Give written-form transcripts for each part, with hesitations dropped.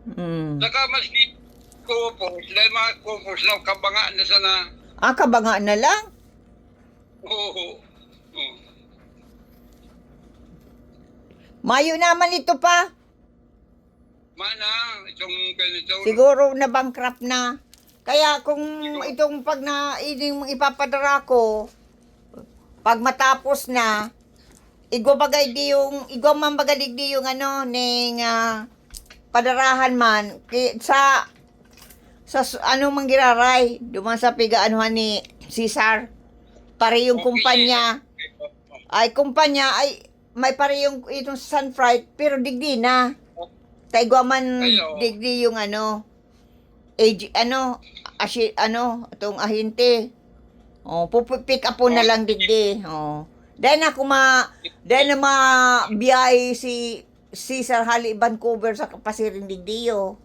Mm. Saka maski kupos, dahil mga kupos na kabanga na sana. Ah, kabanga na lang? Oo. Oh. Mayo naman ito pa. Mana, itong ganito. Siguro na bankrupt na. Kaya kung Siguro. itong pag na ining ipapadara ko, pag matapos na, igwabagay di yung, igwaman bagalig di yung ano, ning padarahan man, ano manggiraray, duman sa pigaanuhan ni Cesar, pare yung kumpanya, ay may pare yung itong Sunfright, pero digdi na. Taigwaman Ayo. digdi yung ano, itong ahente. Oh, pick up po na lang digdi. Oh. Dahil na biyahe si Cesar Hali Vancouver sa Pasiring digdiyo.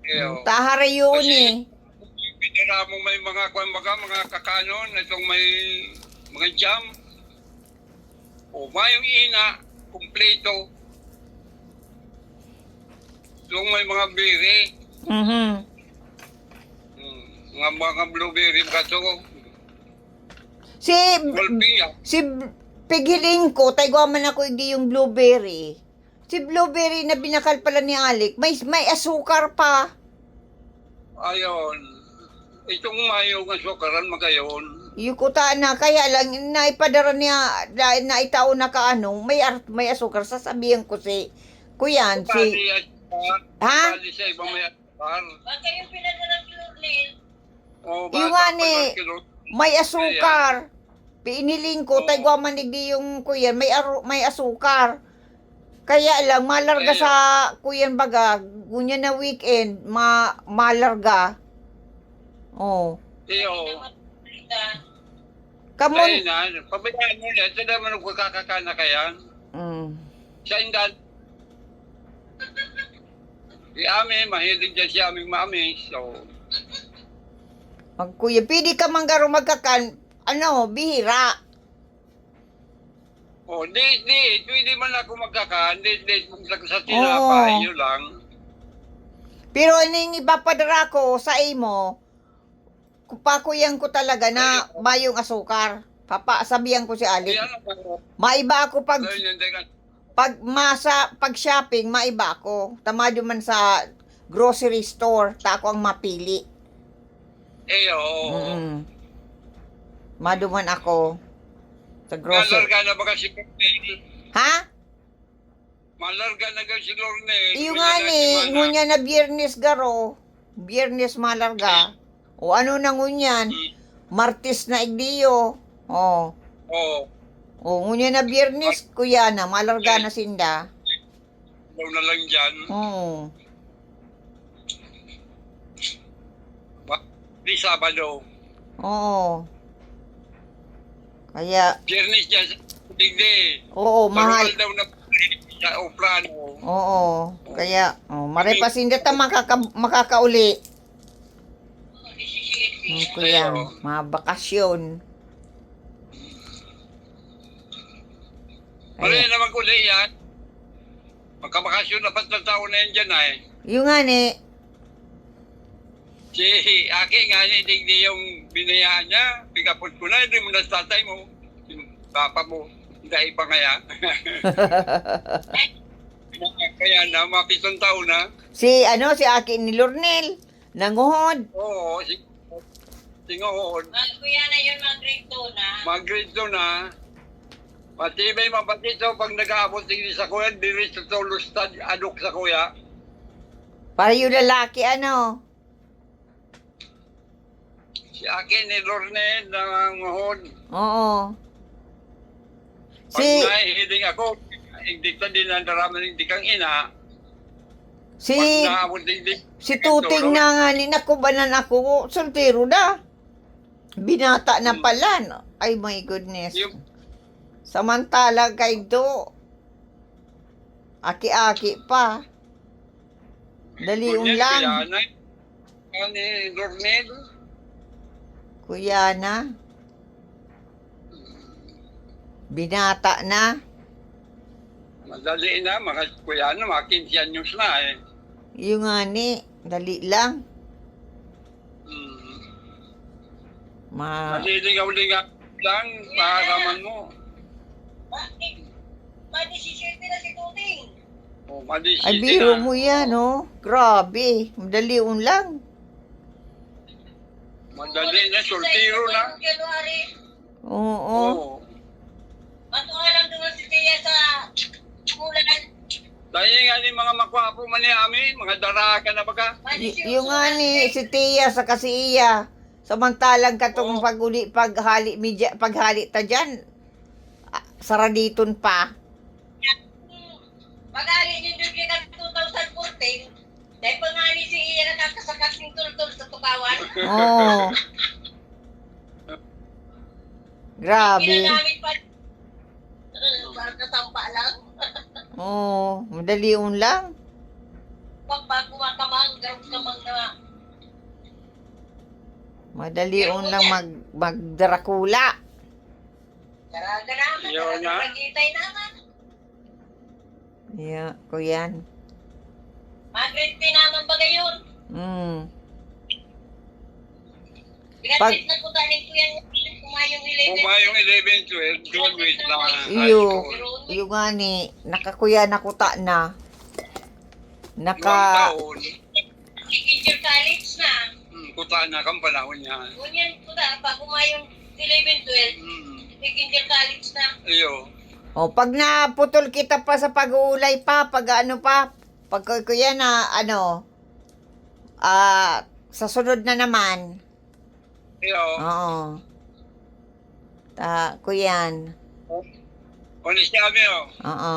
Ayo. Tahara yun eh. Pinira mo may mga mga kakanon, itong may mga jam. O mayong ina, kumpleto. Itong may mga beri. Mhm. Mga blueberry ka to. Si Walpia. si Pighiling ko, taigwaman ako hindi yung blueberry. Si blueberry na binakal pala ni Alec, may asukar pa. Ayon. Itong mayong asukaran magayon. Yukuta na, kaya lang, naipadara niya, naitao na kaano, may asukar, sasabihan ko si, kuyan, si, Ha? Bali sa ibang may asukar. Bakit yung pinadala kilo Lil? O, yung nga ni, kilo. may asukar. Piiniling ko, Oo. taigwaman digdi yung kuyan, may asukar. Kaya lang, malarga Ayun. sa kuyan baga, gunya na weekend, malarga. Oh. Iyo. Kamon, Ayun na, pabayaan mo na. Ito naman nagkakakana kaya. Sa indan. Si Ami, mahilig dyan si aming mami. So, magkuya, pwede ka manggaro magkakan, bihira. di, pwede man ako magkakaan. Di, sa tinapay, Oo. yun lang. Pero aning ipapadara ko sa imo, kupakuyang ko talaga na mayong asukar. Sabihan ko si Ali. Kaya naman, Maiba ako pag ayun, hindi ka. pag shopping, maiba ako. Tamado man sa grocery store, ta ako ang mapili. Oo. Maduman ako sa grocery. Malarga na ba kasi Lornel? Ha? Malarga na kasi Lornel. Iyo nga ni, ngunya na biyernes garo. Biyernes malarga. O ano na ngunyan? Martes na igdiyo. O. Oo. O, ngunya na biyernes, kuya na, malarga na sinda. Daw na lang dyan. Oo. Di Sabado. Oo. Kaya, Biyernes dyan sa Digdi. oo, mahal. Marumal daw na sa Oprano. Oo. Kaya, marepasinda ta makakauli. Kuya, mga bakasyon. Mali naman ko yan. Magkabakasyon na patlong taon na yan dyan ay. Yung nga ni, Si Aki nga niya, Digdi yung binayaan niya. Pigapot ko na, hindi mo na sa tatay mo. Yung papa mo. Hindi pa kaya. Kaya na, mga 7 taon na. si Aki ni Lornel, nanguhod. Oo, singohon. Kuya na yun, mag-grade 2 na. Mag-grade 2 na. Matibay mapatito pag nag-aabot din sa kuya, diretso sa lustad, adok sa kuya. Para yung lalaki, Si Aki ni Lorne nanguhod. Oo. Pag Si, nahihiling ako, hindi ka din ang daraman, hindi kang ina. si, Pag naabot din si Tuting na nga ni nakubanan ako, soltero na. Binata na pala. No? Ay, my goodness. Yung, Samantala kay Do, aki-aki pa. Daliun lang. Kuya ni Lorne, Kuya na. Binata na. madali na, mga kuya na, mga 15 anyos na eh. Yung nga ni, dali lang. Hmm. Ma, Naliligaw-ligaw lang, pakakaman mo. Bakit? Madisisyon na si Tuting. O, madisisi ay biro na. mo yan, oh. Grabe, madaliun lang. Madali na, soltiro na. January. Oo. Oo. Matualang doon si Tia sa mulan. Dahil nga ni mga makwapo man ni amin, mga daraga na baga. Yung nga ni, si Tia sa kasi iya. Samantalang katong Oo. paghali ta dyan, saraditon pa. Pag-ali ni Dugi ng 2014, dahil pa nga ni si Iya nakakasakat ng tultul sa tukawan. Oo. Grabe. Ginagamit pa. Parang nasampa lang. Oo, madaliun lang. Pagbakuha kamang, garong kamang na. Madaliun lang magdrakula. Daraga naman, Yun nga. nagitay naman. Yeah, ko yan. Mag-grade P naman ba gayon? Mm. Pinatid na ko tanin ko yan kumayong 11. Pumayong 11, 12, graduate lang. Iyo, iyo nga ni, nakakuya na kuta na. Naka... Naka, taon, Teacher college na. kutaan na kang panahon niya. Ngunyan ko na, pa kumayong 11, 12. Teacher college na. Iyo. oh, pag naputol kita pa sa pag-uulay pa, pag ano pa, pag kuya na, sa sunod na naman. Iyo. Oo. Kuyan. Onis kami, oh. Oo.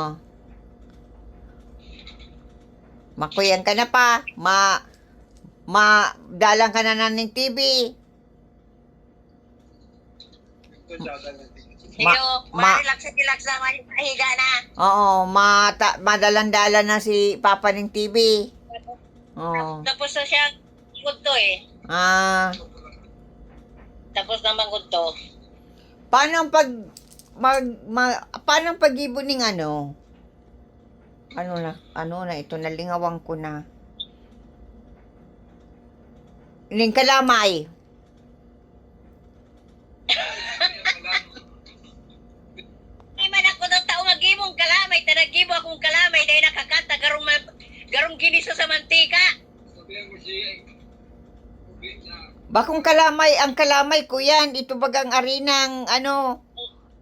Makuyan ka na pa. Dalang ka na ng TV. Hello, relax na mahiga na. Oo, madalan-dalan na si Papa ng TV. Oo. Tapos na siya, gudto eh. Tapos naman gudto. Paano ang paano ang pag-ibon ng ano na, ito, nalingawang ko na. Ning kalamay. Ay man ako ng tao magibong kalamay, tanagibo akong kalamay dahil nakakanta garong ginisa sa mantika. Sabihan mo si... Bakong kalamay, ang kalamay ko yan. Ito bagang arinang,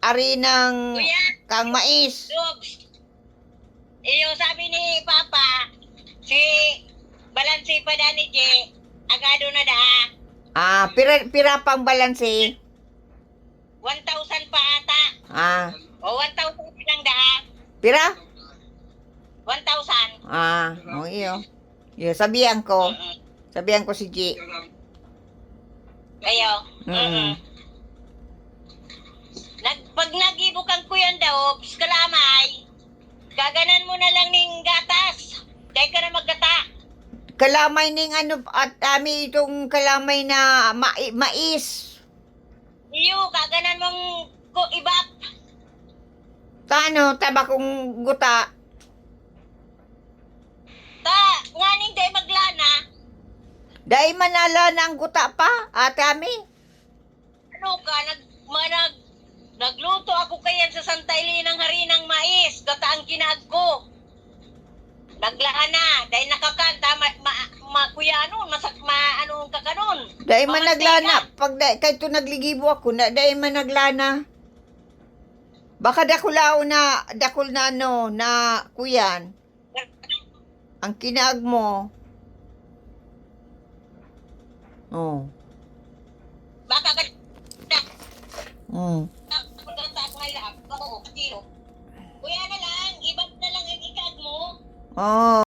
arinang Kuya, kang mais. Dogs. Iyo sabi ni Papa, si Balansi pa da ni Je, agado na da. Pira pang balanse. 1,000 pa ata. O 1,000 lang da. Pira? 1,000. Iyo. Iyo, sabihan ko. Sabihan ko si G. Kayo. Pag nagibo kang kuyan daw, kalamay, gaganan mo na lang ning gatas. Dahil ka na maggata. Kalamay ning at itong kalamay na mais. Iyo, gaganan mong ibap. Tabakong guta. Nganing dahil maglana. Dahil manala na ang guta pa, kami. Ano ka, nagluto ako kayan sa Santayli ng harinang mais. Gata ang kinaag ko. Naglaan na, dahil nakakanta, kuya anong kakanon. Dahil managlana, kahit to nagligibo ako, dahil managlana. Baka dakul na na kuyan. Ang kinaag mo. Oh. Baka ka Oh.